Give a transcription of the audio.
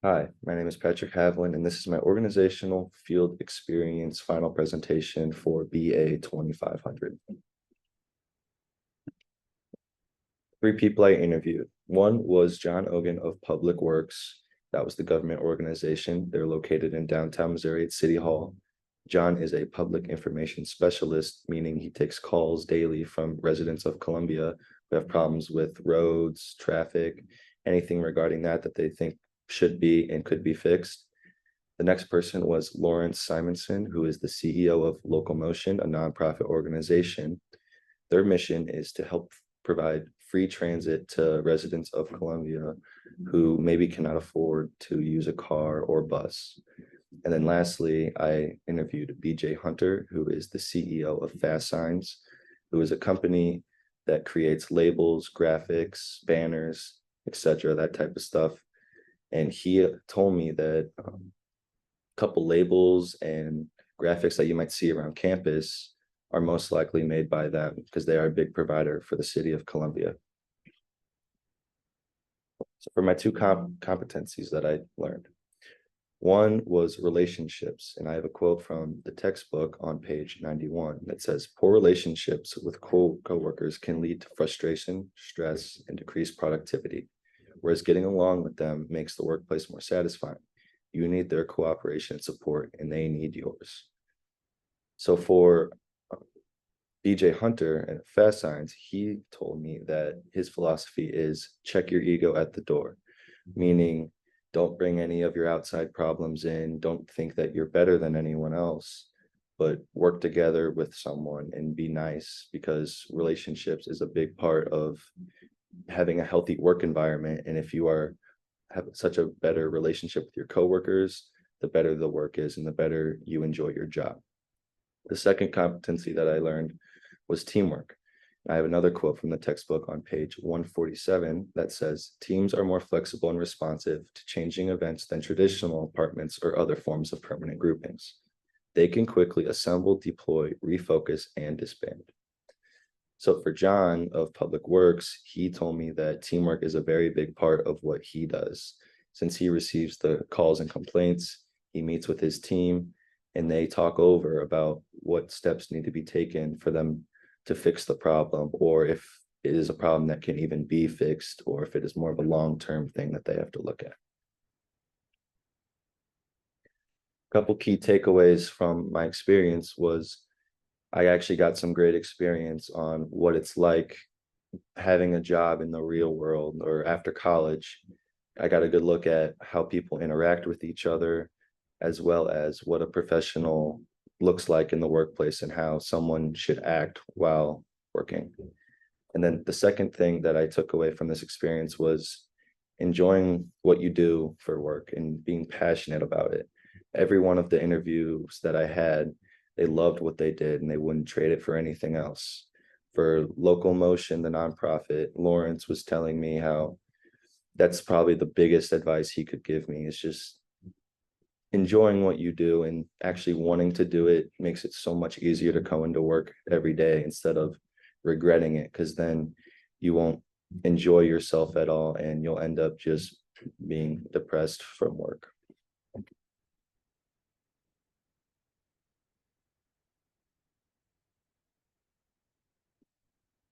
Hi, my name is Patrick Havlin, and this is my organizational field experience final presentation for BA 2500. Three people I interviewed. One was John Ogan of Public Works. That was the government organization. They're located in downtown Missouri at City Hall. John is a public information specialist, meaning he takes calls daily from residents of Columbia who have problems with roads, traffic, anything regarding that they think should be and could be fixed. The next person was Lawrence Simonson, who is the CEO of Local Motion, a nonprofit organization. Their mission is to help provide free transit to residents of Columbia who maybe cannot afford to use a car or bus. And then lastly, I interviewed BJ Hunter, who is the CEO of Fast Signs, who is a company that creates labels, graphics, banners, etc., that type of stuff. And he told me that a couple labels and graphics that you might see around campus are most likely made by them because they are a big provider for the city of Columbia. So for my two competencies that I learned, one was relationships. And I have a quote from the textbook on page 91 that says, poor relationships with co-workers can lead to frustration, stress, and decreased productivity, whereas getting along with them makes the workplace more satisfying. You need their cooperation and support, and they need yours. So for BJ Hunter and Fast Signs, he told me that his philosophy is check your ego at the door, meaning don't bring any of your outside problems in. Don't think that you're better than anyone else, but work together with someone and be nice, because relationships is a big part of having a healthy work environment. And if you have such a better relationship with your coworkers, the better the work is and the better you enjoy your job. The second competency that I learned was teamwork. I have another quote from the textbook on page 147 that says, teams are more flexible and responsive to changing events than traditional apartments or other forms of permanent groupings. They can quickly assemble, deploy, refocus, and disband. So for John of Public Works, he told me that teamwork is a very big part of what he does. Since he receives the calls and complaints, he meets with his team and they talk over about what steps need to be taken for them to fix the problem, or if it is a problem that can even be fixed, or if it is more of a long-term thing that they have to look at. A couple key takeaways from my experience was I actually got some great experience on what it's like having a job in the real world or after college. I got a good look at how people interact with each other, as well as what a professional looks like in the workplace and how someone should act while working. And then the second thing that I took away from this experience was enjoying what you do for work and being passionate about it. Every one of the interviews that I had, they loved what they did and they wouldn't trade it for anything else. For Local Motion, the nonprofit, Lawrence was telling me how that's probably the biggest advice he could give me, is just enjoying what you do and actually wanting to do it makes it so much easier to go into work every day instead of regretting it, because then you won't enjoy yourself at all and you'll end up just being depressed from work.